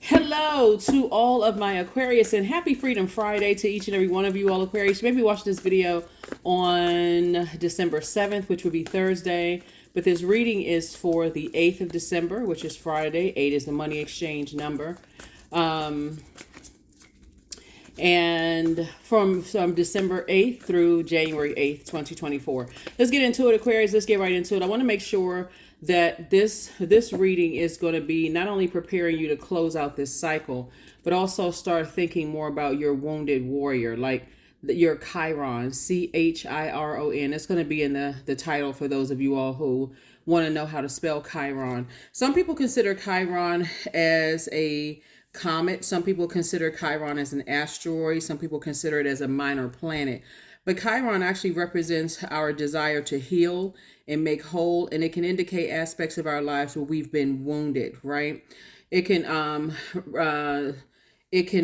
Hello to all of my Aquarius and happy Freedom Friday to each and every one of you all Aquarius. You may be watching this video on December 7th, which would be Thursday, but this reading is for the 8th of December, which is Friday. 8 is the money exchange number. And from December 8th through January 8th, 2024. Let's get into it, Aquarius. Let's get right into it. I want to make sure that this reading is going to be not only preparing you to close out this cycle, but also start thinking more about your wounded warrior, like your Chiron, Chiron. It's going to be in the title for those of you all who want to know how to spell Chiron. Some people consider Chiron as a comet. Some people consider Chiron as an asteroid. Some people consider it as a minor planet. But Chiron actually represents our desire to heal and make whole, and it can indicate aspects of our lives where we've been wounded, right? It can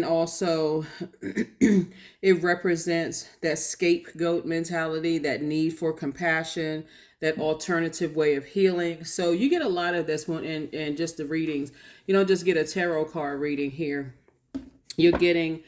also it represents that scapegoat mentality, that need for compassion, that alternative way of healing. So you get a lot of this one in just the readings. You don't just get a tarot card reading here. You're getting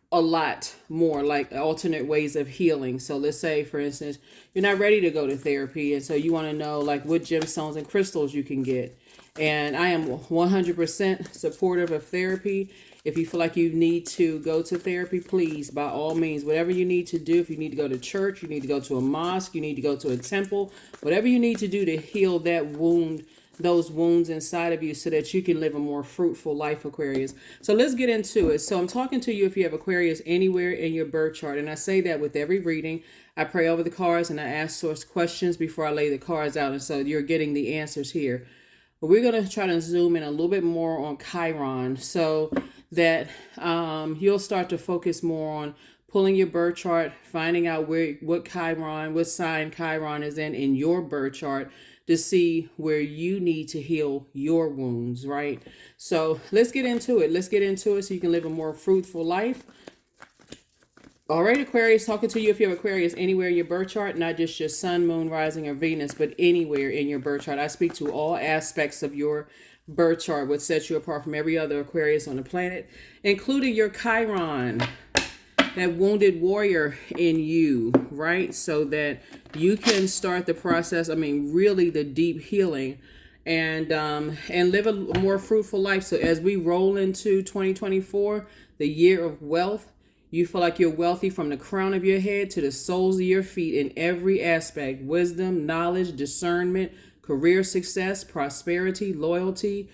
a lot more, like alternate ways of healing. So let's say, for instance, you're not ready to go to therapy, and so you want to know like what gemstones and crystals you can get. And I am 100% supportive of therapy. If you feel like you need to go to therapy, please, by all means, whatever you need to do. If you need to go to church, you need to go to a mosque, you need to go to a temple, whatever you need to do to heal that wound, those wounds inside of you, so that you can live a more fruitful life, Aquarius. So let's get into it. So I'm talking to you if you have Aquarius anywhere in your birth chart. And I say that with every reading. I pray over the cards and I ask source questions before I lay the cards out. And so you're getting the answers here. But we're going to try to zoom in a little bit more on Chiron, so that you'll start to focus more on pulling your birth chart, finding out what sign Chiron is in your birth chart, to see where you need to heal your wounds, right? So let's get into it. Let's get into it so you can live a more fruitful life. All right, Aquarius, talking to you if you have Aquarius anywhere in your birth chart, not just your sun, moon, rising, or Venus, but anywhere in your birth chart. I speak to all aspects of your birth chart, what sets you apart from every other Aquarius on the planet, including your Chiron, that wounded warrior in you, right? So that you can start the process, really the deep healing, and live a more fruitful life. So as we roll into 2024, the year of wealth, you feel like you're wealthy from the crown of your head to the soles of your feet in every aspect: wisdom, knowledge, discernment, career success, prosperity, loyalty,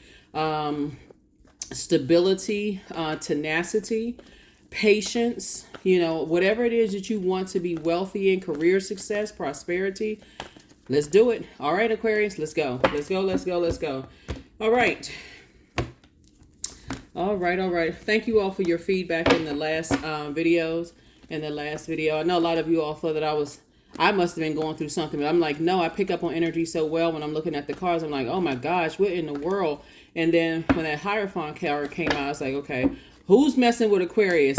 stability, tenacity, patience, whatever it is that you want to be wealthy in, career success, prosperity. Let's do it. All right, Aquarius, let's go. Let's go, let's go, let's go. All right. All right. Thank you all for your feedback in the last videos. In the last video, I know a lot of you all thought that I must have been going through something, but I'm like, no, I pick up on energy so well when I'm looking at the cards. I'm like, oh my gosh, what in the world? And then when that Hierophant card came out, I was like, okay, who's messing with Aquarius?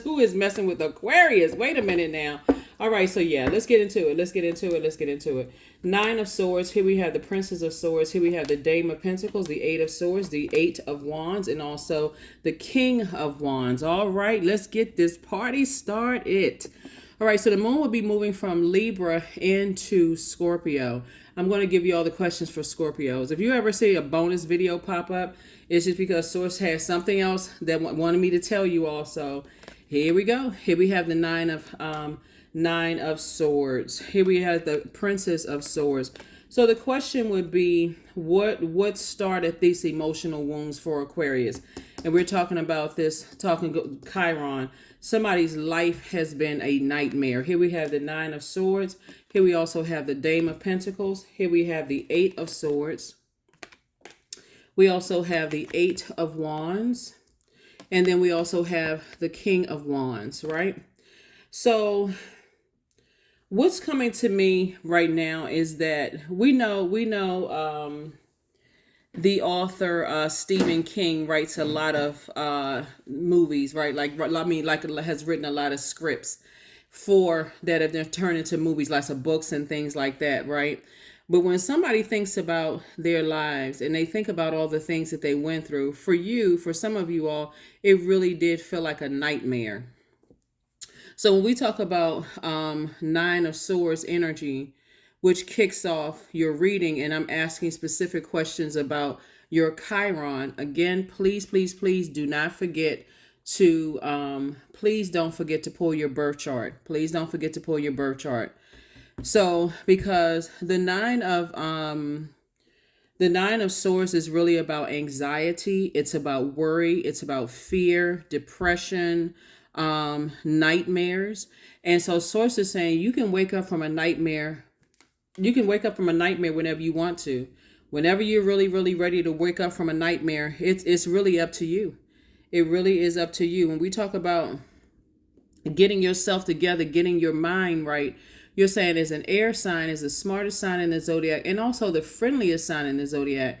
Who is messing with Aquarius? Wait a minute now. All right, so yeah, let's get into it. Nine of Swords. Here we have the Princess of Swords. Here we have the Dame of Pentacles, the Eight of Swords, the Eight of Wands, and also the King of Wands. All right, let's get this party started. All right, so the moon will be moving from Libra into Scorpio. I'm going to give you all the questions for Scorpios. If you ever see a bonus video pop up, it's just because Source has something else that wanted me to tell you also. Here we go. Here we have the Nine of Swords. Here we have the Princess of Swords. So the question would be, what started these emotional wounds for Aquarius? And we're talking about talking Chiron. Somebody's life has been a nightmare. Here we have the Nine of Swords. Here we also have the Dame of Pentacles. Here we have the Eight of Swords. We also have the Eight of Wands. And then we also have the King of Wands, right? So what's coming to me right now is that we know the author Stephen King writes a lot of movies, right? Like has written a lot of scripts that have been turned into movies, lots of books and things like that, right? But when somebody thinks about their lives and they think about all the things that they went through, for you, for some of you all, it really did feel like a nightmare. So when we talk about Nine of Swords energy, which kicks off your reading, and I'm asking specific questions about your Chiron, again, please, please, please do not forget to, please don't forget to pull your birth chart. Please don't forget to pull your birth chart. So because the Nine of Swords is really about anxiety. It's about worry. It's about fear, depression, nightmares. And so Source is saying you can wake up from a nightmare. You can wake up from a nightmare whenever you want to. Whenever you're really, really ready to wake up from a nightmare, it's really up to you. It really is up to you. When we talk about getting yourself together, getting your mind right, you're saying as an air sign, is the smartest sign in the zodiac and also the friendliest sign in the zodiac.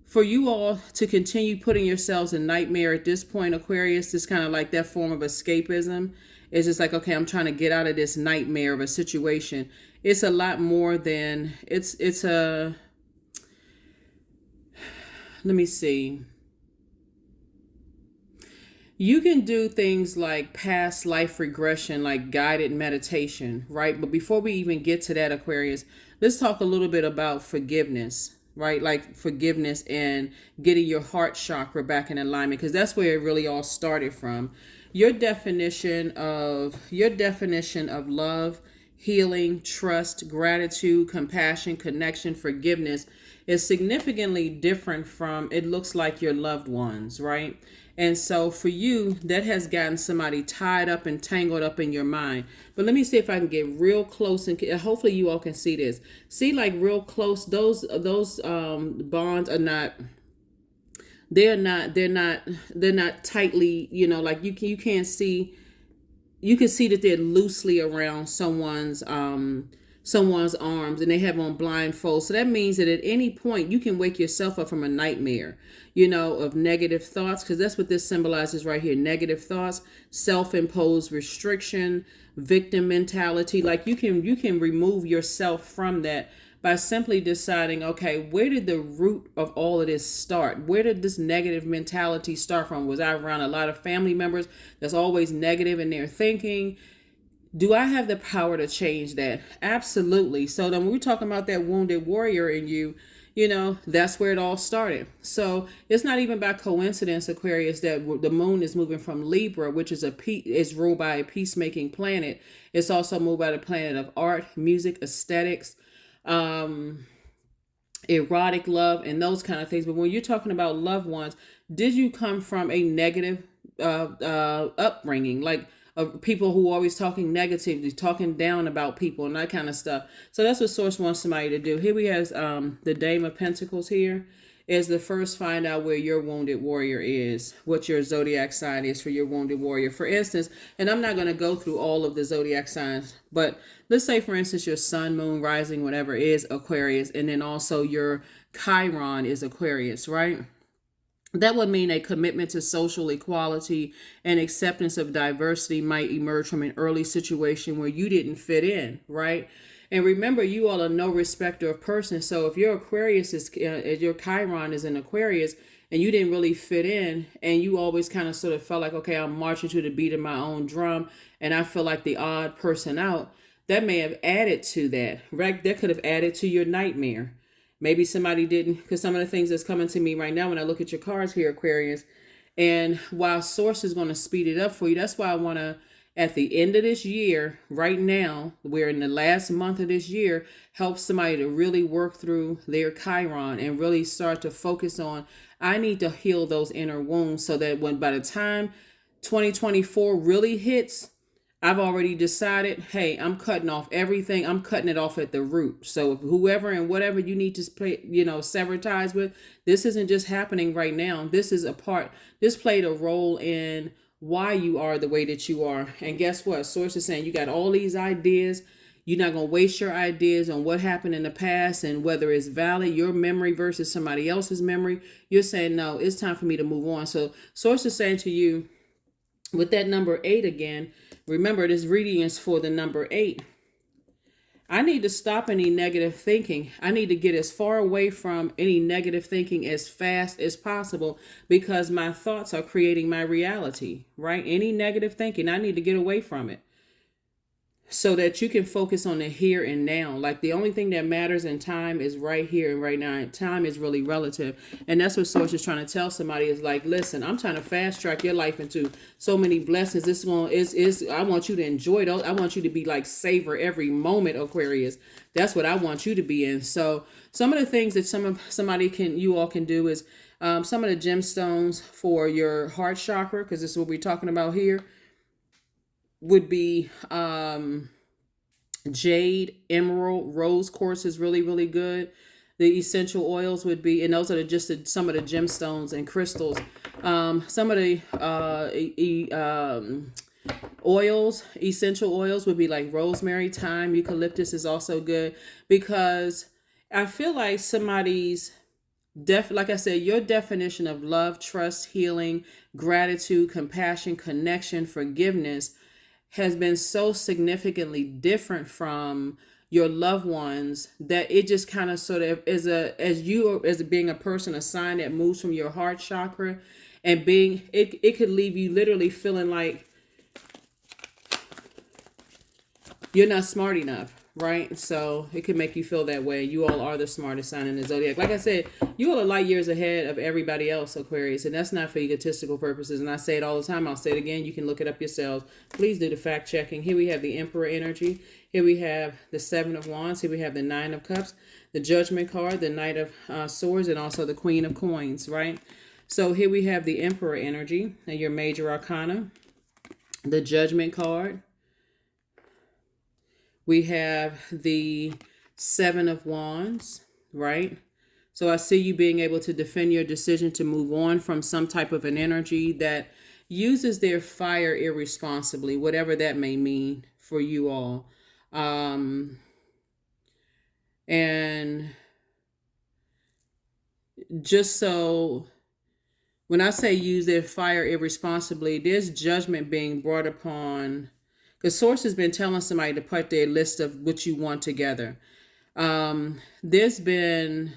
For you all to continue putting yourselves in nightmare at this point, Aquarius, is kind of like that form of escapism. It's just like, okay, I'm trying to get out of this nightmare of a situation. It's a lot more than, it's a, let me see. You can do things like past life regression, like guided meditation, right? But before we even get to that, Aquarius, let's talk a little bit about forgiveness, right? Like forgiveness and getting your heart chakra back in alignment, because that's where it really all started from. Your definition of love, healing, trust, gratitude, compassion, connection, forgiveness is significantly different from, it looks like, your loved ones, right? And so for you, that has gotten somebody tied up and tangled up in your mind. But let me see if I can get real close, and hopefully you all can see this. See, like real close, those bonds are not, they're not tightly, like you can't see, you can see that they're loosely around someone's arms, and they have on blindfold. So that means that at any point you can wake yourself up from a nightmare, of negative thoughts, because that's what this symbolizes right here. Negative thoughts, self-imposed restriction, victim mentality. Like you can remove yourself from that by simply deciding, okay, where did the root of all of this start? Where did this negative mentality start from? Was I around a lot of family members that's always negative in their thinking? Do I have the power to change that? Absolutely. So then when we're talking about that wounded warrior in you, that's where it all started. So it's not even by coincidence, Aquarius, that the moon is moving from Libra, which is ruled by a peacemaking planet. It's also moved by the planet of art, music, aesthetics, erotic love, and those kind of things. But when you're talking about loved ones, did you come from a negative upbringing? Like, of people who are always talking negatively, talking down about people and that kind of stuff. So that's what Source wants somebody to do. Here we have the Dame of Pentacles here. Is the first find out where your wounded warrior is, what your zodiac sign is for your wounded warrior. For instance, and I'm not going to go through all of the zodiac signs, but let's say, for instance, your sun, moon, rising, whatever is Aquarius, and then also your Chiron is Aquarius, right? That would mean a commitment to social equality and acceptance of diversity might emerge from an early situation where you didn't fit in, right? And remember, you all are no respecter of persons. So if your Aquarius your Chiron is an Aquarius, and you didn't really fit in, and you always kind of sort of felt like, okay, I'm marching to the beat of my own drum, and I feel like the odd person out, that may have added to that, right? That could have added to your nightmare. Maybe somebody didn't, because some of the things that's coming to me right now when I look at your cards here, Aquarius, and while Source is going to speed it up for you, that's why I want to, at the end of this year, right now, we're in the last month of this year, help somebody to really work through their Chiron and really start to focus on, I need to heal those inner wounds so that by the time 2024 really hits, I've already decided, hey, I'm cutting off everything. I'm cutting it off at the root. So if whoever and whatever you need to sever ties with, this isn't just happening right now. This played a role in why you are the way that you are. And guess what? Source is saying you got all these ideas. You're not going to waste your ideas on what happened in the past and whether it's valid, your memory versus somebody else's memory. You're saying, no, it's time for me to move on. So Source is saying to you, with that number 8 again, remember this reading is for the number 8. I need to stop any negative thinking. I need to get as far away from any negative thinking as fast as possible because my thoughts are creating my reality, right? Any negative thinking, I need to get away from it so that you can focus on the here and now. Like the only thing that matters in time is right here and right now. And time is really relative. And that's what Source is trying to tell somebody is like, listen, I'm trying to fast track your life into so many blessings. This one is I want you to enjoy those. I want you to be like savor every moment, Aquarius. That's what I want you to be in. So some of the things that you all can do is some of the gemstones for your heart chakra, because this is what we're talking about here, would be jade, emerald, rose quartz is really, really good. The essential oils would be, and those are some of the gemstones and crystals. Some of the oils, essential oils would be like rosemary, thyme, eucalyptus is also good, because I feel like somebody's like I said, your definition of love, trust, healing, gratitude, compassion, connection, forgiveness has been so significantly different from your loved ones that it just kind of sort of as being a person, a sign that moves from your heart chakra, and it could leave you literally feeling like you're not smart enough, right? So it could make you feel that way. You all are the smartest sign in the zodiac. Like I said, you all are light years ahead of everybody else, Aquarius, and that's not for egotistical purposes. And I say it all the time. I'll say it again. You can look it up yourselves. Please do the fact checking. Here we have the Emperor energy. Here we have the Seven of Wands. Here we have the Nine of Cups, the Judgment card, the Knight of Swords, and also the Queen of Coins, right? So here we have the Emperor energy and your major arcana, the Judgment card. We have the Seven of Wands, right? So I see you being able to defend your decision to move on from some type of an energy that uses their fire irresponsibly, whatever that may mean for you all. And just so when I say use their fire irresponsibly, there's judgment being brought upon, because Source has been telling somebody to put their list of what you want together. There's been,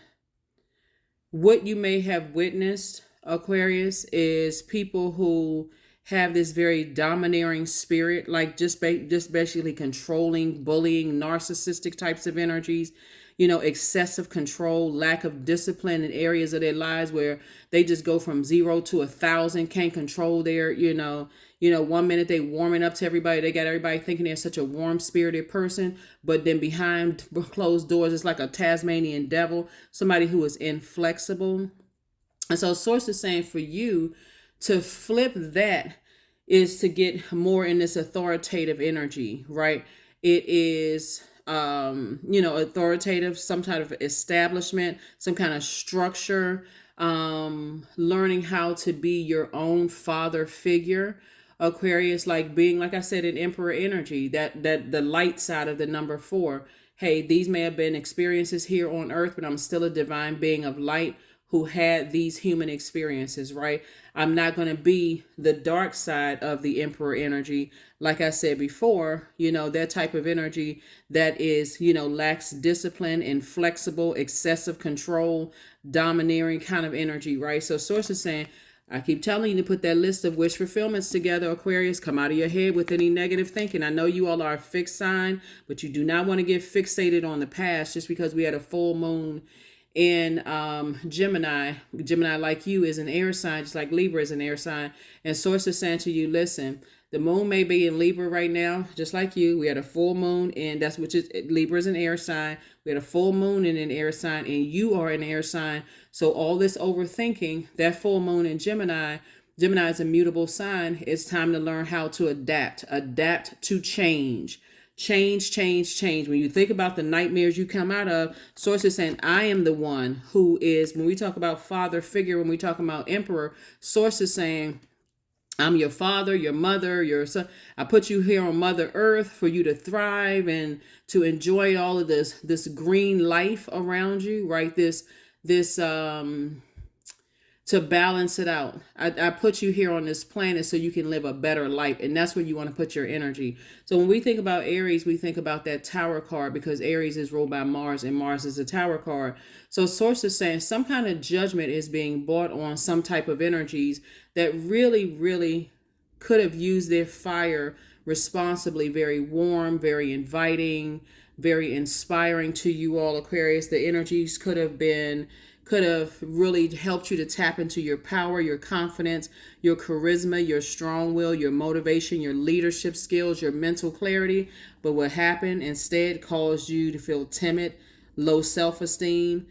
what you may have witnessed, Aquarius, is people who have this very domineering spirit, like just basically controlling, bullying, narcissistic types of energies, excessive control, lack of discipline in areas of their lives where they just go from 0 to 1,000, can't control their, 1 minute they warming up to everybody. They got everybody thinking they're such a warm spirited person, but then behind closed doors, it's like a Tasmanian devil, somebody who is inflexible. And so Source is saying for you to flip that is to get more in this authoritative energy, right? It is authoritative, some kind of establishment, some kind of structure, learning how to be your own father figure. Aquarius, like being, like I said, an Emperor energy, that the light side of the number 4. Hey, these may have been experiences here on earth, but I'm still a divine being of light who had these human experiences, right? I'm not going to be the dark side of the Emperor energy. Like I said before, that type of energy that is, lacks discipline, inflexible, excessive control, domineering kind of energy, right? So Source is saying, I keep telling you to put that list of wish fulfillments together, Aquarius. Come out of your head with any negative thinking. I know you all are a fixed sign, but you do not want to get fixated on the past just because we had a full moon in Gemini. Gemini, like you, is an air sign, just like Libra is an air sign. And Source is saying to you, listen, the moon may be in Libra right now, just like you. We had a full moon, and Libra is an air sign. We had a full moon in an air sign, and you are an air sign. So all this overthinking, that full moon in Gemini is a mutable sign. It's time to learn how to adapt to change. Change. When you think about the nightmares you come out of, Source is saying, I am the one who is, when we talk about father figure, when we talk about Emperor, Source is saying, I'm your father, your mother, your son. I put you here on Mother Earth for you to thrive and to enjoy all of this green life around you, right? To to balance it out. I put you here on this planet so you can live a better life. And that's where you want to put your energy. So when we think about Aries, we think about that Tower card, because Aries is ruled by Mars and Mars is a Tower card. So Source is saying some kind of judgment is being brought on some type of energies that really, really could have used their fire responsibly. Very warm, very inviting, very inspiring to you all, Aquarius. The energies could have really helped you to tap into your power, your confidence, your charisma, your strong will, your motivation, your leadership skills, your mental clarity. But what happened instead caused you to feel timid, low self-esteem,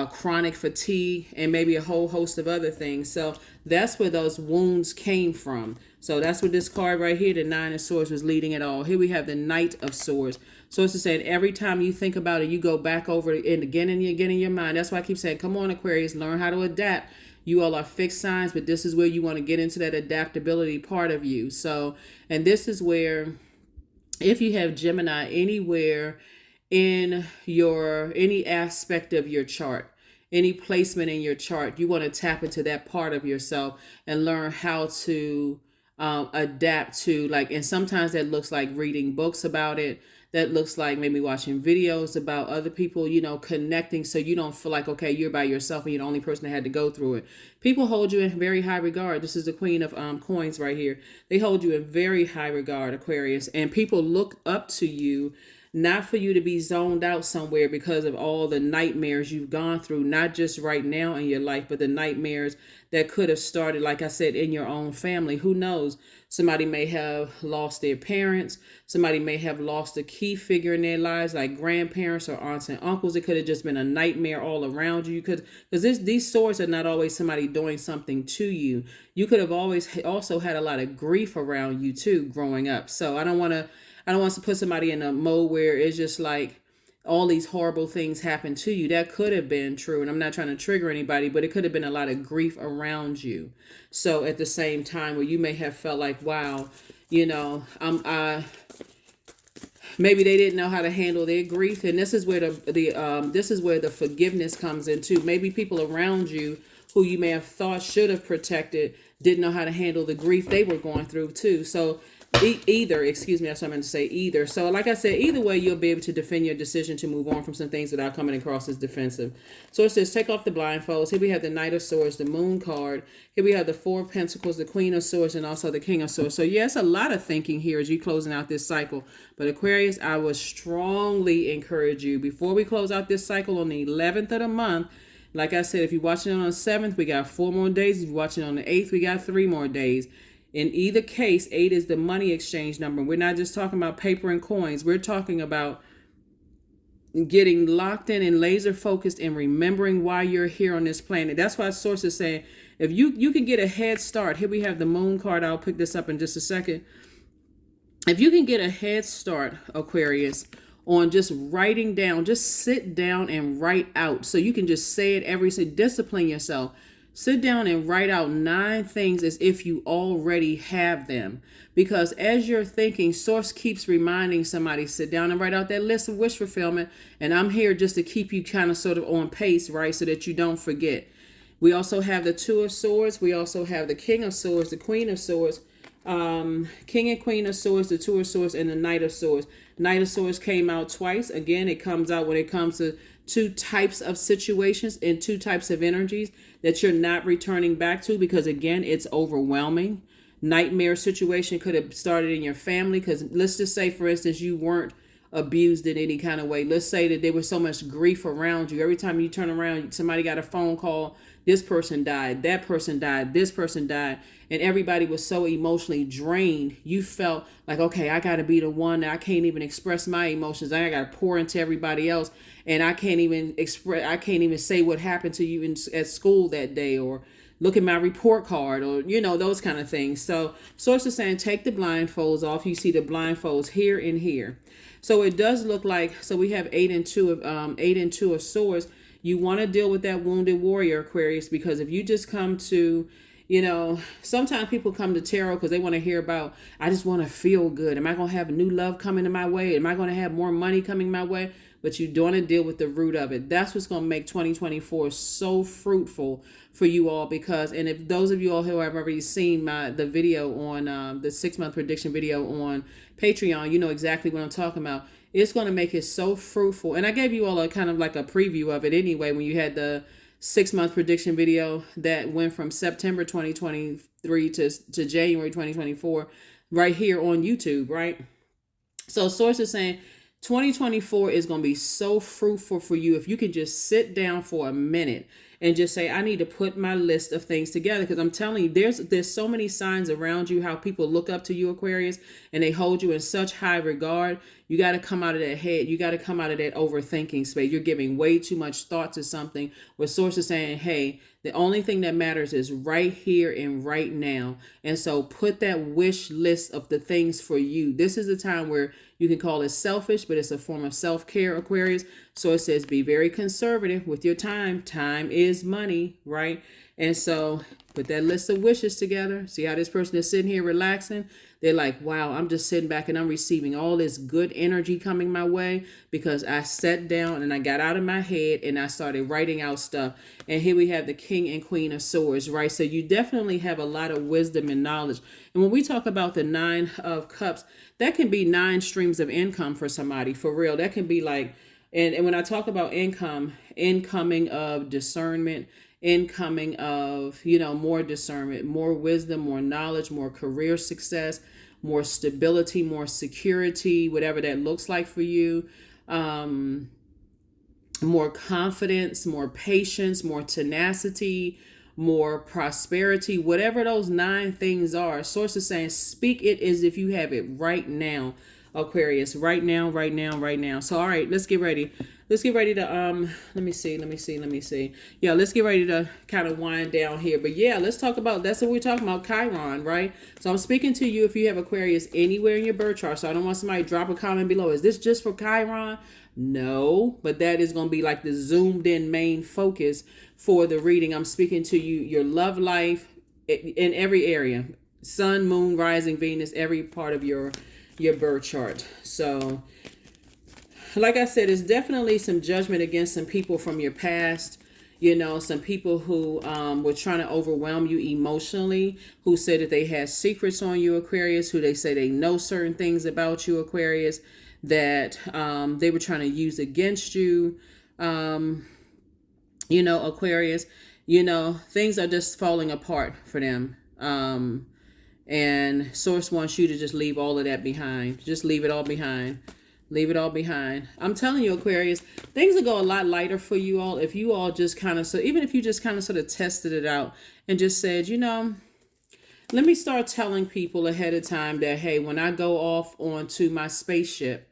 chronic fatigue, and maybe a whole host of other things. So that's where those wounds came from. So that's what this card right here, the Nine of Swords, was leading it all. Here we have the Knight of Swords. So it's saying every time you think about it, you go back over it and again and again in your mind. That's why I keep saying, come on, Aquarius, learn how to adapt. You all are fixed signs, but this is where you want to get into that adaptability part of you. So, and this is where, if you have Gemini anywhere in any aspect of your chart, any placement in your chart, you want to tap into that part of yourself and learn how to adapt to, like, and sometimes that looks like reading books about it. That looks like maybe watching videos about other people, connecting, so you don't feel like, okay, you're by yourself and you're the only person that had to go through it. People hold you in very high regard. This is the Queen of Coins right here. They hold you in very high regard, Aquarius, and people look up to you, not for you to be zoned out somewhere because of all the nightmares you've gone through, not just right now in your life, but the nightmares that could have started, like I said, in your own family. Who knows? Somebody may have lost their parents. Somebody may have lost a key figure in their lives, like grandparents or aunts and uncles. It could have just been a nightmare all around you. Because these swords are not always somebody doing something to you. You could have always also had a lot of grief around you too growing up. So I don't want to put somebody in a mode where it's just like all these horrible things happen to you. That could have been true, and I'm not trying to trigger anybody, but it could have been a lot of grief around you. So at the same time, where you may have felt like, wow, maybe they didn't know how to handle their grief, and this is where the forgiveness comes into. Maybe people around you who you may have thought should have protected didn't know how to handle the grief they were going through too. So that's what I meant to say, either. So like I said, either way, you'll be able to defend your decision to move on from some things without coming across as defensive. So it says, take off the blindfolds. Here we have the Knight of Swords, the Moon card. Here we have the Four of Pentacles, the Queen of Swords, and also the King of Swords. So yes, a lot of thinking here as you closing out this cycle. But Aquarius, I would strongly encourage you, before we close out this cycle on the 11th of the month, like I said, if you're watching it on the 7th, we got 4 more days. If you're watching it on the 8th, we got 3 more days. In either case, 8 is the money exchange number. We're not just talking about paper and coins. We're talking about getting locked in and laser focused and remembering why you're here on this planet. That's why Source is saying, if you can get a head start. Here we have the Moon card. I'll pick this up in just a second. If you can get a head start, Aquarius, on just writing down, just sit down and write out. So you can just say it discipline yourself. Sit down and write out 9 things as if you already have them. Because as you're thinking, Source keeps reminding somebody, sit down and write out that list of wish fulfillment. And I'm here just to keep you kind of sort of on pace, right? So that you don't forget. We also have the Two of Swords. We also have the King of Swords, the Queen of Swords, King and Queen of Swords, the Two of Swords, and the Knight of Swords. Knight of Swords came out twice. Again, it comes out when it comes to 2 types of situations and 2 types of energies that you're not returning back to, because again, it's overwhelming. Nightmare situation could have started in your family, because let's just say, for instance, you weren't abused in any kind of way. Let's say that there was so much grief around you. Every time you turn around, somebody got a phone call, this person died, that person died, this person died, and everybody was so emotionally drained. You felt like, okay, I got to be the one that I can't even express my emotions. I got to pour into everybody else, and I can't even say what happened to you at school that day, or look at my report card, or those kind of things. So Source is saying, take the blindfolds off. You see the blindfolds here and here. So it does look like, so we have 8 and 2 of Swords. You want to deal with that wounded warrior, Aquarius, because if you just come to, sometimes people come to tarot because they want to hear about, I just want to feel good. Am I going to have new love coming to my way? Am I going to have more money coming my way? but you don't want to deal with the root of it. That's what's going to make 2024 so fruitful for you all. Because, and if those of you all who have already seen the video on the 6-month prediction video on Patreon, you know exactly what I'm talking about. It's going to make it so fruitful. And I gave you all a kind of like a preview of it anyway when you had the 6-month prediction video that went from September 2023 to January 2024 right here on YouTube, right? So source is saying 2024 is going to be so fruitful for you if you can just sit down for a minute and just say, I need to put my list of things together. Because I'm telling you, there's so many signs around you, how people look up to you, Aquarius, and they hold you in such high regard. You got to come out of that head. You got to come out of that overthinking space. You're giving way too much thought to something where source is saying, hey, the only thing that matters is right here and right now. And so put that wish list of the things for you. This is the time where you can call it selfish, but it's a form of self-care, Aquarius. So it says be very conservative with your time. Time is money, right? And so put that list of wishes together. See how this person is sitting here relaxing? They're like, wow, I'm just sitting back and I'm receiving all this good energy coming my way because I sat down and I got out of my head and I started writing out stuff. And here we have the King and Queen of Swords, right? So you definitely have a lot of wisdom and knowledge. And when we talk about the 9 of Cups, that can be 9 streams of income for somebody, for real. That can be like, and when I talk about income, incoming of discernment, incoming of, more discernment, more wisdom, more knowledge, more career success, more stability, more security, whatever that looks like for you, more confidence, more patience, more tenacity, more prosperity, whatever those 9 things are. Source is saying, speak it as if you have it right now, Aquarius, right now, right now, right now. So, all right, let's get ready. Let's get ready to, let me see. Yeah, let's get ready to kind of wind down here. But yeah, let's talk about, that's what we're talking about, Chiron, right? So I'm speaking to you if you have Aquarius anywhere in your birth chart. So I don't want somebody to drop a comment below. Is this just for Chiron? No, but that is going to be like the zoomed in main focus for the reading. I'm speaking to you, your love life in every area, sun, moon, rising, Venus, every part of your birth chart. So like I said, it's definitely some judgment against some people from your past. Some people who were trying to overwhelm you emotionally, who said that they had secrets on you, Aquarius, who they say they know certain things about you, Aquarius, that they were trying to use against you. Aquarius, things are just falling apart for them. And source wants you to just leave all of that behind. Just leave it all behind. Leave it all behind. I'm telling you, Aquarius, things will go a lot lighter for you all if you all just kind of, so even if you just kind of sort of tested it out and just said, let me start telling people ahead of time that, hey, when I go off onto my spaceship,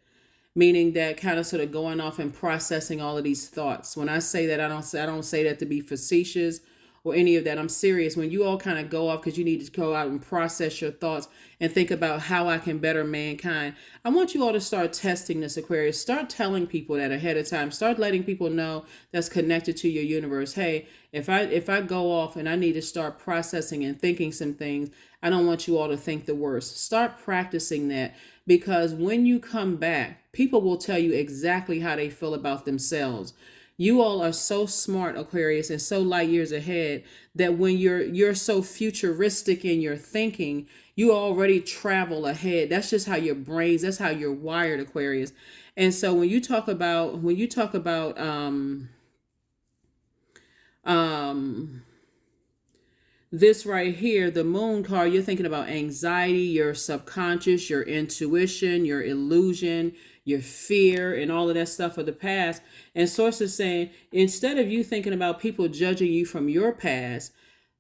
meaning that kind of sort of going off and processing all of these thoughts. When I say that, I don't say that to be facetious or any of that. I'm serious. When you all kind of go off because you need to go out and process your thoughts and think about how I can better mankind, I want you all to start testing this, Aquarius. Start telling people that ahead of time. Start letting people know that's connected to your universe. Hey, if I go off and I need to start processing and thinking some things, I don't want you all to think the worst. Start practicing that, because when you come back, people will tell you exactly how they feel about themselves. You all are so smart, Aquarius, and so light years ahead that when you're so futuristic in your thinking, you already travel ahead. That's just how your brains, that's how you're wired, Aquarius. And so when you talk about this right here, the moon card, you're thinking about anxiety, your subconscious, your intuition, your illusion, your fear, and all of that stuff of the past. And source is saying, instead of you thinking about people judging you from your past,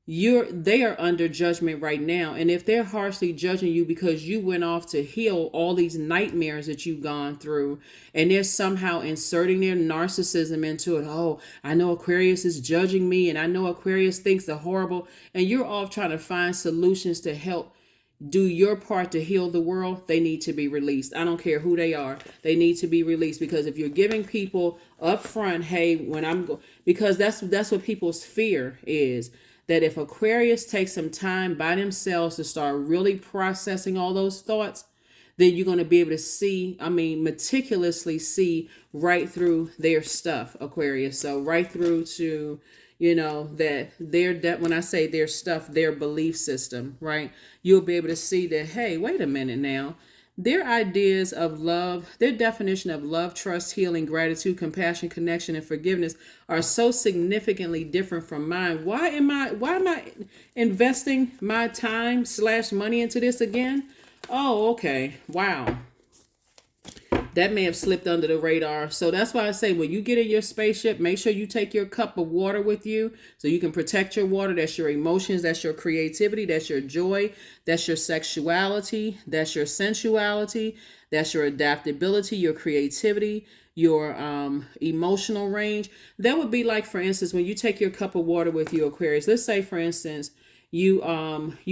they are under judgment right now. And if they're harshly judging you because you went off to heal all these nightmares that you've gone through, and they're somehow inserting their narcissism into it. Oh, I know Aquarius is judging me, and I know Aquarius thinks they're horrible. And you're off trying to find solutions to help do your part to heal the world. They need to be released. I don't care who they are. They need to be released, because if you're giving people up front, hey, because that's what people's fear is. That if Aquarius takes some time by themselves to start really processing all those thoughts, then you're going to be able to see, meticulously see right through their stuff, Aquarius. So right through to, that when I say their stuff, their belief system, right? You'll be able to see that, hey, wait a minute now. Their ideas of love, their definition of love, trust, healing, gratitude, compassion, connection, and forgiveness are so significantly different from mine. Why am I investing my time / money into this again? Oh, okay. Wow. That may have slipped under the radar. So that's why I say when you get in your spaceship, make sure you take your cup of water with you so you can protect your water. That's your emotions. That's your creativity. That's your joy. That's your sexuality. That's your sensuality. That's your adaptability, your creativity, your emotional range. That would be like, for instance, when you take your cup of water with you, Aquarius. Let's say, for instance, you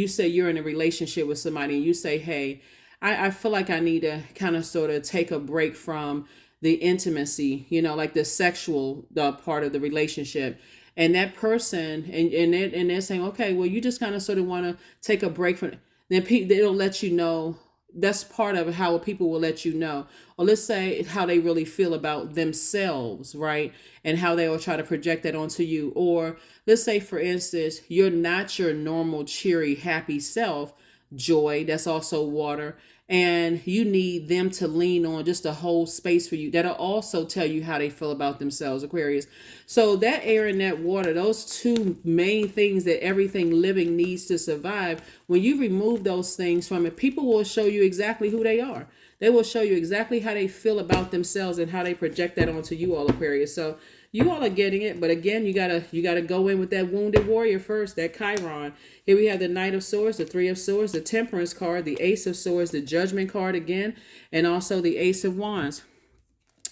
say you're in a relationship with somebody and you say, hey, I feel like I need to kind of sort of take a break from the intimacy, like the sexual part of the relationship. And that person, and they're saying, okay, well, you just kind of sort of want to take a break from it. Then it'll let you know. That's part of how people will let you know. Or let's say how they really feel about themselves, right? And how they will try to project that onto you. Or let's say, for instance, you're not your normal, cheery, happy self. Joy, that's also water, and you need them to lean on just a whole space for you. That'll also tell you how they feel about themselves, Aquarius. So that air and that water, those two main things that everything living needs to survive, when you remove those things from it, people will show you exactly who they are. They will show you exactly how they feel about themselves and how they project that onto you all, Aquarius. So you all are getting it, but again, you gotta go in with that wounded warrior first, that Chiron. Here we have the Knight of Swords, the Three of Swords, the Temperance card, the Ace of Swords, the Judgment card again, and also the Ace of Wands.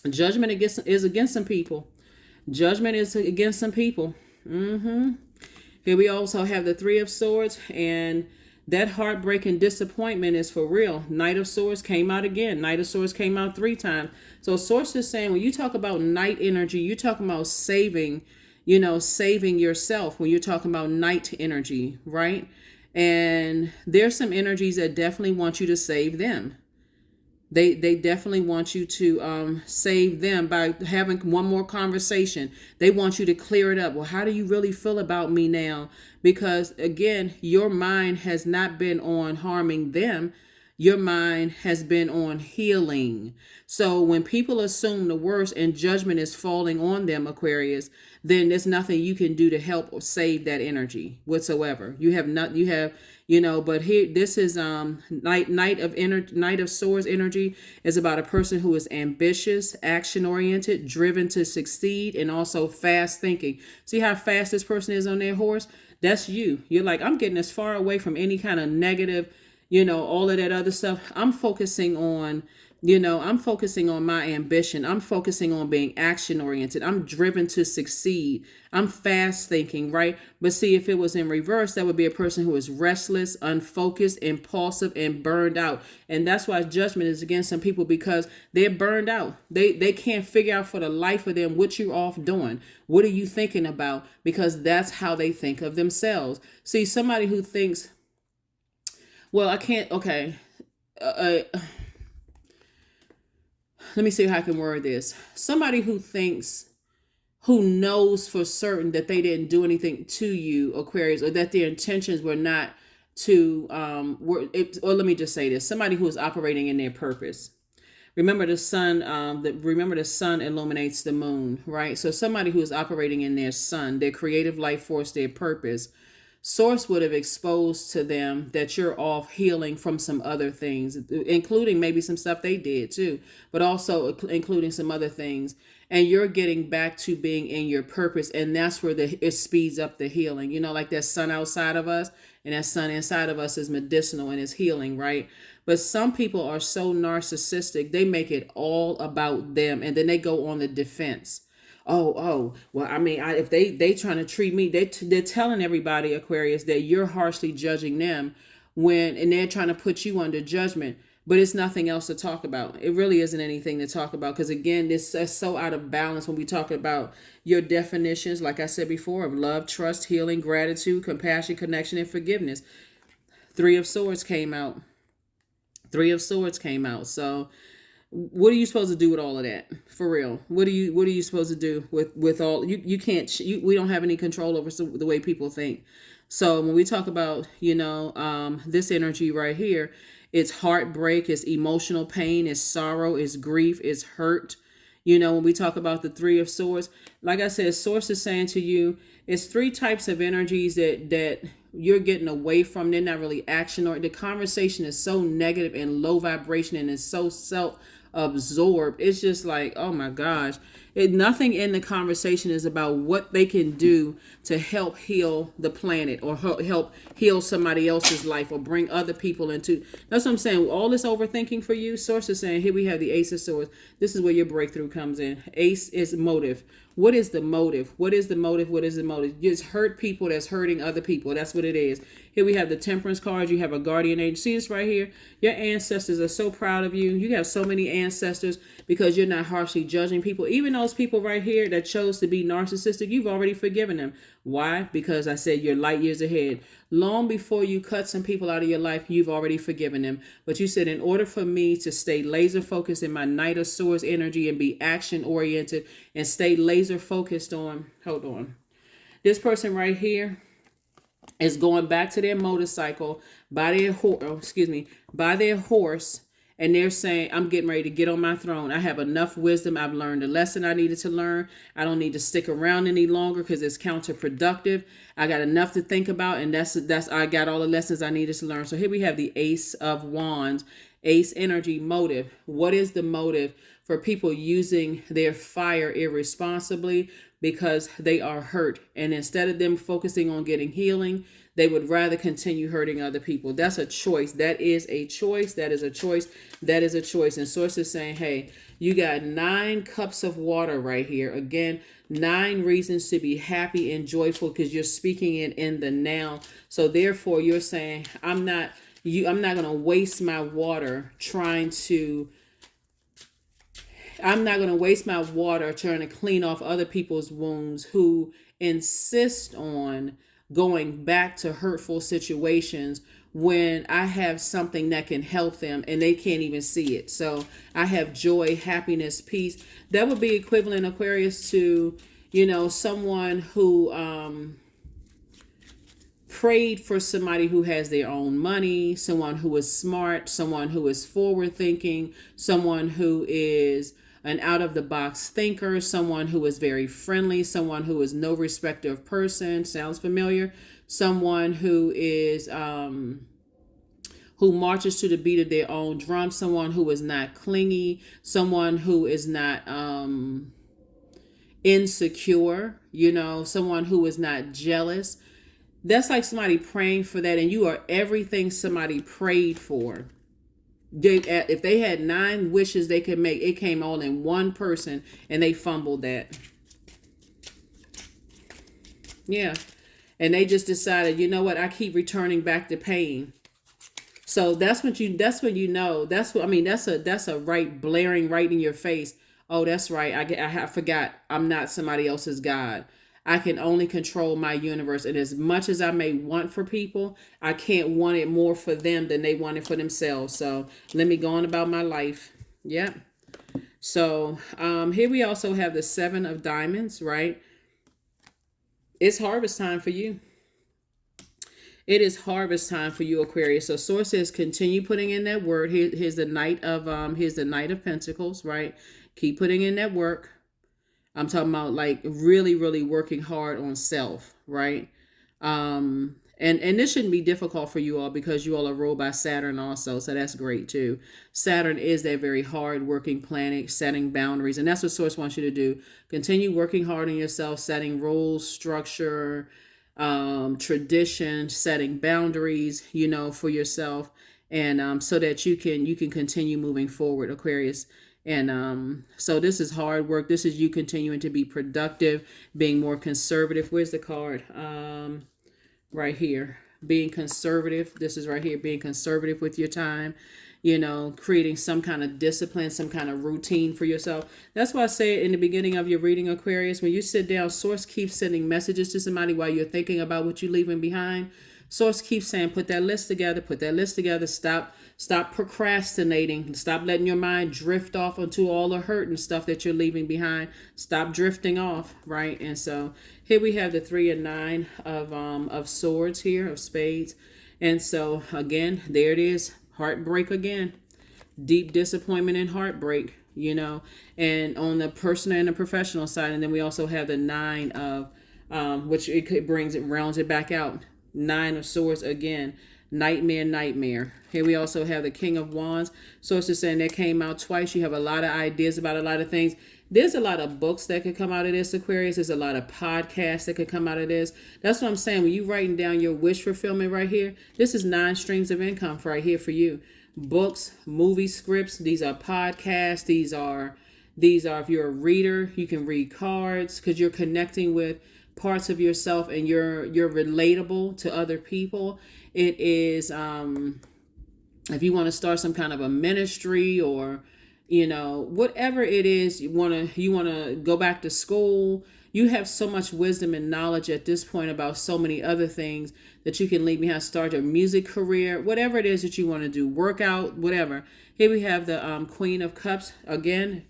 Judgment is against some people. Judgment is against some people. Here we also have the Three of Swords, and that heartbreak and disappointment is for real. Knight of Swords came out again. Knight of Swords came out 3 times. So Source is saying when you talk about night energy, you're talking about saving yourself when you're talking about night energy, right? And there's some energies that definitely want you to save them. They definitely want you to save them by having one more conversation. They want you to clear it up. Well, how do you really feel about me now? Because again, your mind has not been on harming them. Your mind has been on healing. So when people assume the worst and judgment is falling on them, Aquarius, then there's nothing you can do to help or save that energy whatsoever. But here this is Knight of Swords energy is about a person who is ambitious, action oriented, driven to succeed, and also fast thinking. See how fast this person is on their horse? That's you. You're like, I'm getting as far away from any kind of negative, all of that other stuff. I'm focusing on my ambition. I'm focusing on being action oriented. I'm driven to succeed. I'm fast thinking, right? But see, if it was in reverse, that would be a person who is restless, unfocused, impulsive, and burned out. And that's why judgment is against some people, because they're burned out. They can't figure out for the life of them what you're off doing. What are you thinking about? Because that's how they think of themselves. See, somebody who thinks, well, I can't, okay. Let me see how I can word this. Somebody who knows for certain that they didn't do anything to you, Aquarius, or that their intentions were not to, or let me just say this. Somebody who is operating in their purpose. Remember the sun illuminates the moon, right? So somebody who is operating in their sun, their creative life force, their purpose, Source would have exposed to them that you're off healing from some other things, including maybe some stuff they did too, but also including some other things. And you're getting back to being in your purpose. And that's where it speeds up the healing. Like that sun outside of us and that sun inside of us is medicinal and is healing, right? But some people are so narcissistic, they make it all about them. And then they go on the defense. Well, if they trying to treat me, they're telling everybody, Aquarius, that you're harshly judging them and they're trying to put you under judgment, but it's nothing else to talk about. It really isn't anything to talk about. Because again, this is so out of balance when we talk about your definitions, like I said before, of love, trust, healing, gratitude, compassion, connection, and forgiveness. Three of Swords came out. Three of Swords came out. So what are you supposed to do with all of that? For real, what are you supposed to do with all you can't we don't have any control over the way people think. So when we talk about this energy right here, it's heartbreak, it's emotional pain, it's sorrow, it's grief, it's hurt. When we talk about the Three of Swords, like I said, Source is saying to you, it's three types of energies that you're getting away from. They're not really action, or the conversation is so negative and low vibration, and it's so self absorbed. It's just like, oh my gosh. Nothing in the conversation is about what they can do to help heal the planet, or help heal somebody else's life, or bring other people into. That's what I'm saying. All this overthinking for you, Source is saying, here we have the Ace of Swords. This is where your breakthrough comes in. Ace is motive. What is the motive? What is the motive? What is the motive? It's hurt people that's hurting other people. That's what it is. Here we have the Temperance card. You have a guardian angel. See this right here? Your ancestors are so proud of you. You have so many ancestors because you're not harshly judging people. Even those people right here that chose to be narcissistic, you've already forgiven them. Why? Because I said you're light years ahead. Long before you cut some people out of your life, you've already forgiven them. But you said, in order for me to stay laser focused in my Knight of Swords energy and be action oriented and stay laser focused on, hold on, this person right here is going back to their motorcycle by their horse, and they're saying, I'm getting ready to get on my throne. I have enough wisdom. I've learned the lesson I needed to learn. I don't need to stick around any longer because it's counterproductive. I got enough to think about, and that's I got all the lessons I needed to learn. So here we have the Ace of Wands, Ace energy, motive. What is the motive for people using their fire irresponsibly? Because they are hurt, and instead of them focusing on getting healing, they would rather continue hurting other people. That's a choice. That is a choice. That is a choice. That is a choice. And Source is saying, hey, you got 9 cups of water right here. Again, 9 reasons to be happy and joyful, because you're speaking it in the now. So therefore, you're saying, I'm not going to waste my water trying to clean off other people's wounds who insist on going back to hurtful situations when I have something that can help them and they can't even see it. So I have joy, happiness, peace. That would be equivalent, Aquarius, to, someone who prayed for somebody who has their own money, someone who is smart, someone who is forward thinking, someone who is an out-of-the-box thinker, someone who is very friendly, someone who is no respecter of person. Sounds familiar? Someone who is who marches to the beat of their own drum, someone who is not clingy, someone who is not insecure, someone who is not jealous. That's like somebody praying for that, and you are everything somebody prayed for. If they had 9 wishes they could make, it came all in one person, and they fumbled that. Yeah. And they just decided, you know what, I keep returning back to pain. So that's when you know, that's a right blaring right in your face. Oh, that's right. I forgot. I'm not somebody else's God. I can only control my universe. And as much as I may want for people, I can't want it more for them than they want it for themselves. So let me go on about my life. Yeah. So here we also have the 7 of Diamonds, right? It's harvest time for you. It is harvest time for you, Aquarius. So Source says, continue putting in that word. Here's the Knight of Pentacles, right? Keep putting in that work. I'm talking about like really, really working hard on self, right? And this shouldn't be difficult for you all because you all are ruled by Saturn also. So that's great too. Saturn is that very hard working planet, setting boundaries. And that's what Source wants you to do. Continue working hard on yourself, setting rules, structure, tradition, setting boundaries, for yourself. And so that you can continue moving forward, Aquarius. And so this is hard work. This is you continuing to be productive, being more conservative. Where's the card? Right here. Being conservative. This is right here. Being conservative with your time. Creating some kind of discipline, some kind of routine for yourself. That's why I say in the beginning of your reading, Aquarius, when you sit down, Source keeps sending messages to somebody while you're thinking about what you're leaving behind. Source keeps saying, put that list together, put that list together. Stop procrastinating. Stop letting your mind drift off onto all the hurt and stuff that you're leaving behind. Stop drifting off, right? And so here we have the 3 and 9 of swords here, of spades. And so again, there it is, heartbreak again. Deep disappointment and heartbreak, and on the personal and the professional side. And then we also have the 9 of which rounds it back out. 9 of swords again. Nightmare. Here we also have the King of Wands. Sources saying that came out twice. You have a lot of ideas about a lot of things. There's a lot of books that could come out of this, Aquarius. There's a lot of podcasts that could come out of this. That's what I'm saying. When you writing down your wish fulfillment right here, this is 9 streams of income right here for you. Books, movie scripts. These are podcasts. These are if you're a reader, you can read cards because you're connecting with parts of yourself and you're relatable to other people. It is if you want to start some kind of a ministry, or whatever it is, you want to go back to school. You have so much wisdom and knowledge at this point about so many other things that you can leave behind. Start your music career, whatever it is that you want to do, workout, whatever. Here we have the Queen of Cups again.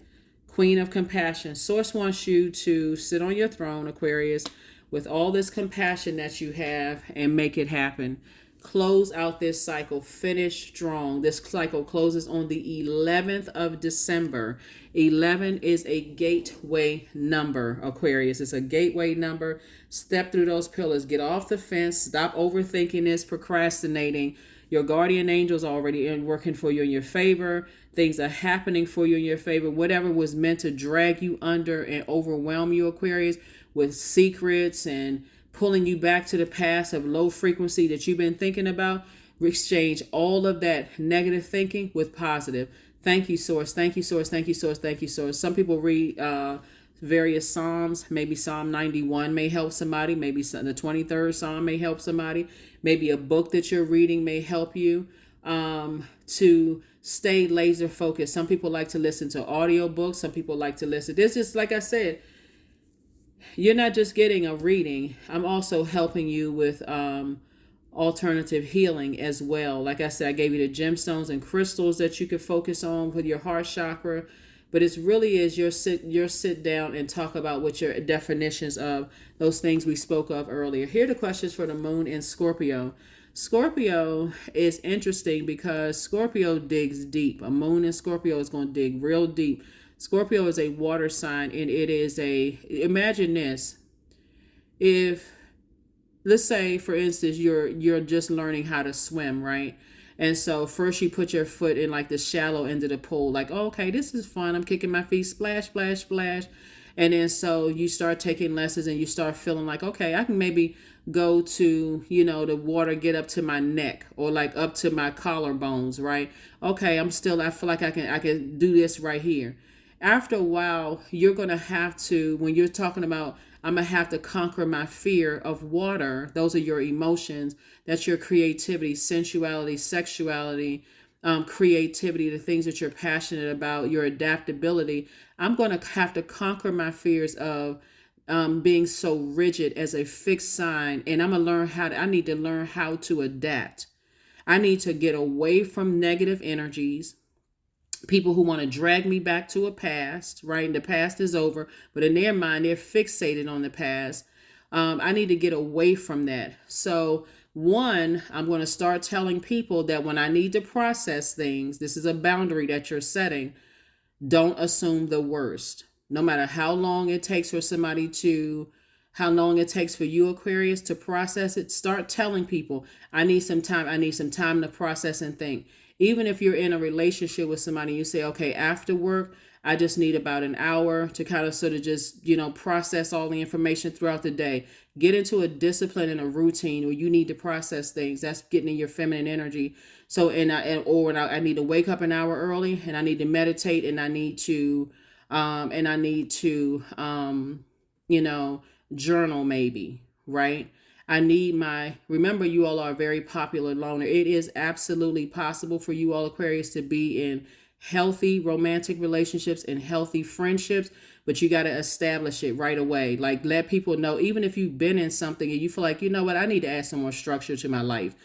Queen of Compassion. Source wants you to sit on your throne, Aquarius, with all this compassion that you have and make it happen. Close out this cycle. Finish strong. This cycle closes on the 11th of December. 11 is a gateway number, Aquarius. It's a gateway number. Step through those pillars. Get off the fence. Stop overthinking this, procrastinating. Your guardian angels are already working for you in your favor. Things are happening for you in your favor. Whatever was meant to drag you under and overwhelm you, Aquarius, with secrets and pulling you back to the past of low frequency that you've been thinking about, exchange all of that negative thinking with positive. Thank you, Source. Thank you, Source. Thank you, Source. Thank you, Source. Some people read various Psalms. Maybe Psalm 91 may help somebody. Maybe the 23rd Psalm may help somebody. Maybe a book that you're reading may help you to stay laser focused. Some people like to listen to audiobooks. Some people like to listen. This is, like I said, you're not just getting a reading. I'm also helping you with alternative healing as well. Like I said, I gave you the gemstones and crystals that you could focus on with your heart chakra. But it really is your sit down and talk about what your definitions of those things we spoke of earlier. Here are the questions for the moon in Scorpio. Scorpio is interesting because Scorpio digs deep. A moon in Scorpio is going to dig real deep. Scorpio is a water sign, and it is imagine this. If, let's say, for instance, you're just learning how to swim, right? And so first you put your foot in like the shallow end of the pool, like, oh, okay, this is fun. I'm kicking my feet, splash, splash, splash. And then so you start taking lessons and you start feeling like, okay, I can maybe go to, the water, get up to my neck or like up to my collarbones, right? Okay, I feel like I can do this right here. After a while, you're going to have to, when you're talking about, I'm going to have to conquer my fear of water. Those are your emotions. That's your creativity, sensuality, sexuality, creativity, the things that you're passionate about, your adaptability. I'm going to have to conquer my fears of being so rigid as a fixed sign. And I'm going to I need to learn how to adapt. I need to get away from negative energies. People who want to drag me back to a past, right? And the past is over, but in their mind, they're fixated on the past. I need to get away from that. So one, I'm going to start telling people that when I need to process things, this is a boundary that you're setting. Don't assume the worst. No matter how long it takes for how long it takes for you, Aquarius, to process it, start telling people, I need some time. I need some time to process and think. Even if you're in a relationship with somebody, you say, okay, after work, I just need about an hour to kind of sort of just, process all the information throughout the day. Get into a discipline and a routine where you need to process things. That's getting in your feminine energy. So, I need to wake up an hour early, and I need to meditate, and I need to, journal maybe, right? Remember, you all are a very popular loner. It is absolutely possible for you all, Aquarius, to be in healthy romantic relationships and healthy friendships, but you got to establish it right away. Like, let people know, even if you've been in something and you feel like, you know what, I need to add some more structure to my life.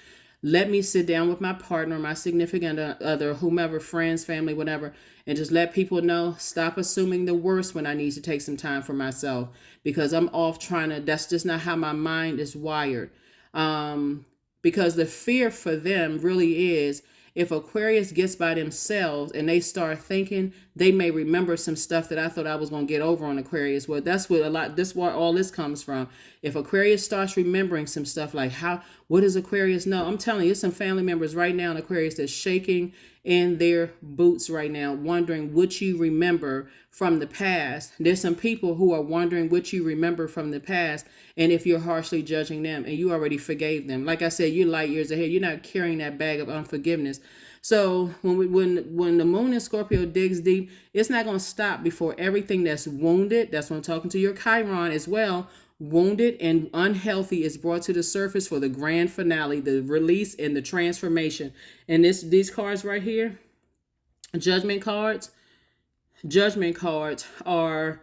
Let me sit down with my partner, my significant other, whomever, friends, family, whatever, and just let people know, stop assuming the worst when I need to take some time for myself, because I'm off trying to, that's just not how my mind is wired. Because the fear for them really is, if Aquarius gets by themselves and they start thinking, they may remember some stuff that I thought I was going to get over on Aquarius. Well, that's where all this comes from. If Aquarius starts remembering some stuff like what does Aquarius know? I'm telling you, there's some family members right now in Aquarius that's shaking in their boots right now, wondering what you remember from the past. There's some people who are wondering what you remember from the past, and if you're harshly judging them and you already forgave them. Like I said, you're light years ahead. You're not carrying that bag of unforgiveness. So when the moon in Scorpio digs deep, it's not going to stop before everything that's wounded, that's when I'm talking to your Chiron as well, wounded and unhealthy, is brought to the surface for the grand finale, the release and the transformation. And these cards right here, judgment cards are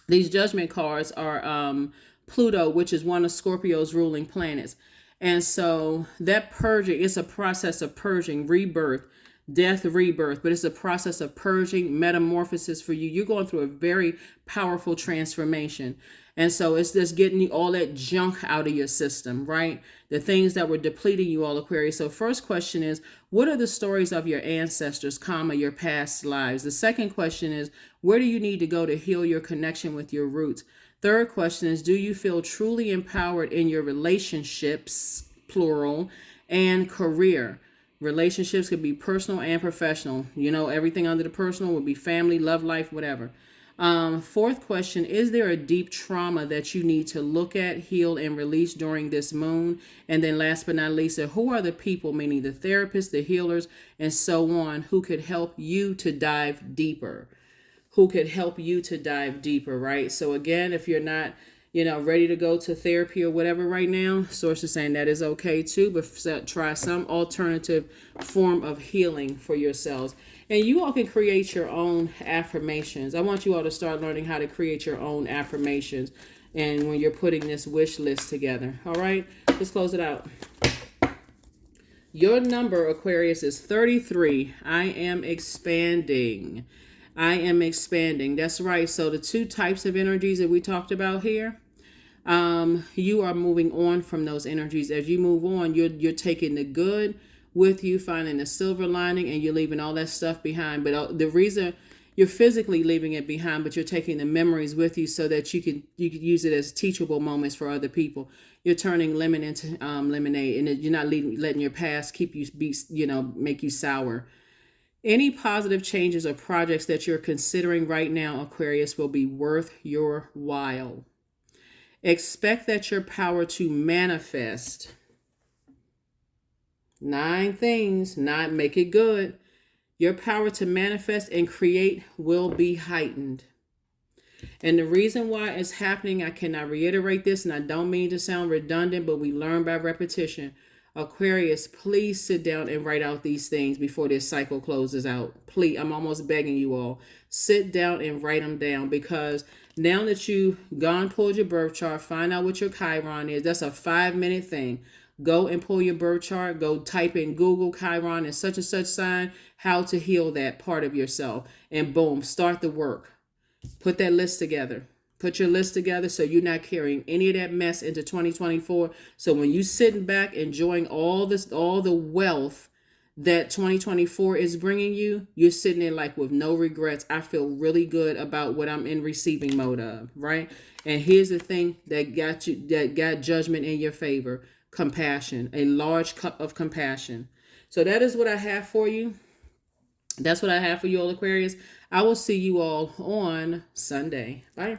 these judgment cards are Pluto, which is one of Scorpio's ruling planets. And so that purging, it's a process of purging, rebirth, death, rebirth, but it's a process of purging, metamorphosis for you. You're going through a very powerful transformation. And so it's just getting you all that junk out of your system, right? The things that were depleting you, all Aquarius. So first question is, what are the stories of your ancestors, your past lives? The second question is, where do you need to go to heal your connection with your roots? Third question is, do you feel truly empowered in your relationships, plural, and career? Relationships could be personal and professional. You know, everything under the personal would be family, love life, whatever. Fourth question, is there a deep trauma that you need to look at, heal, and release during this moon? And then last but not least, who are the people, meaning the therapists, the healers, and so on, who could help you to dive deeper? Right? So again, if you're not, ready to go to therapy or whatever right now, source is saying that is okay too, but try some alternative form of healing for yourselves. And you all can create your own affirmations. I want you all to start learning how to create your own affirmations. And when you're putting this wish list together, all right, let's close it out. Your number, Aquarius, is 33. I am expanding. That's right. So the two types of energies that we talked about here, you are moving on from those energies. As you move on, you're taking the good with you, finding the silver lining, and you're leaving all that stuff behind. But the reason you're physically leaving it behind, but you're taking the memories with you so that you could use it as teachable moments for other people. You're turning lemon into lemonade, and you're not letting your past make you sour. Any positive changes or projects that you're considering right now, Aquarius, will be worth your while. Expect that your power to manifest 9 things, not make it good. Your power to manifest and create will be heightened. And the reason why it's happening, I cannot reiterate this, and I don't mean to sound redundant, but we learn by repetition. Aquarius, please sit down and write out these things before this cycle closes out. Please, I'm almost begging you all. Sit down and write them down, because now that you've gone, pulled your birth chart, find out what your Chiron is. That's a 5-minute thing. Go and pull your birth chart. Go type in Google Chiron and such sign, how to heal that part of yourself. And boom, start the work. Put that list together. Put your list together so you're not carrying any of that mess into 2024. So when you sitting back enjoying all the wealth that 2024 is bringing you, you're sitting there like with no regrets. I feel really good about what I'm in receiving mode of, right? And here's the thing that got judgment in your favor. Compassion, a large cup of compassion. So that is what I have for you. That's what I have for you all, Aquarius. I will see you all on Sunday. Bye.